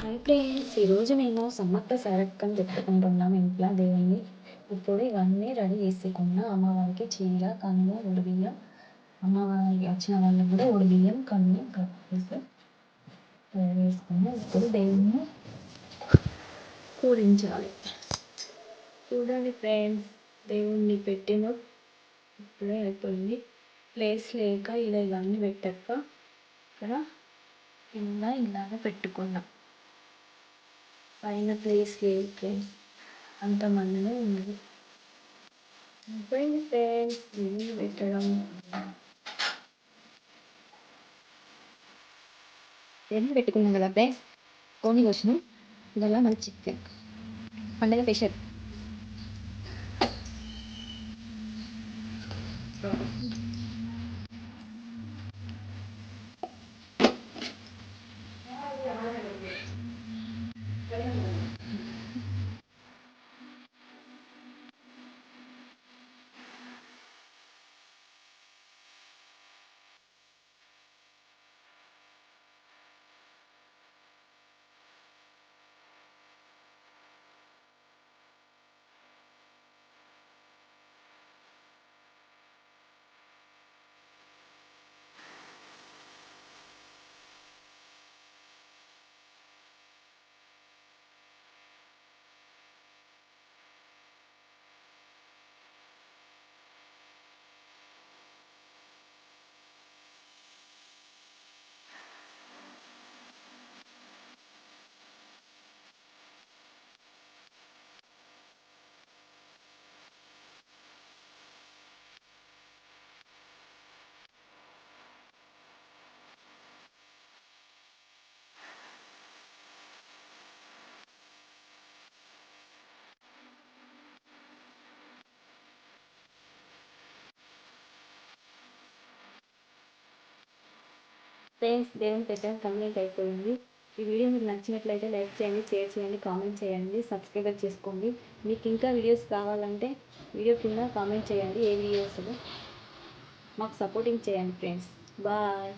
అయితే ఈరోజు మేము సమ్మక్క సారక్కని చెప్పుకుంటున్నాం ఇంట్లో దేవుణ్ణి. ఇప్పుడు ఇవన్నీ రెడీ చేసుకున్న అమ్మవారికి చీర, కన్ను, ఒడిబియ్యం, అమ్మవారికి వచ్చిన వాళ్ళకి కూడా ఒడిబియ్యం, కన్ను, కప్పేసి రెడీ చేసుకుని ఇప్పుడు దేవుణ్ణి పూజించాలి. చూడండి ఫ్రెండ్స్, దేవుణ్ణి పెట్టిన ఇప్పుడే అయిపోయింది. ప్లేస్ లేక ఇలా ఇవన్నీ పెట్టాక ఇక్కడ కింద ఇలానే పెట్టుకున్నాం. పైన ప్లేస్ లేదు ఫ్రెండ్స్, అంతమందినే ఉన్నది. అయిపోయింది ఫ్రెండ్స్ ఇల్లు పెట్టడం. ఎన్ని పెట్టుకున్నాం కదా ఫ్రెండ్స్, కోని కోసినాం. ఇదల్లా మన చికెన్ పండగ స్పెషల్. ఫ్రెండ్స్, దేవుని పెట్టడం కంప్లీట్ అయిపోయింది. ఈ వీడియో మీకు నచ్చినట్లయితే లైక్ చేయండి, షేర్ చేయండి, కామెంట్ చేయండి, సబ్స్క్రైబ్ చేసుకోండి. మీకు ఇంకా వీడియోస్ కావాలంటే వీడియో కింద కామెంట్ చేయండి. ఏ వీడియోస్ మాకు సపోర్టింగ్ చేయండి ఫ్రెండ్స్. బాయ్.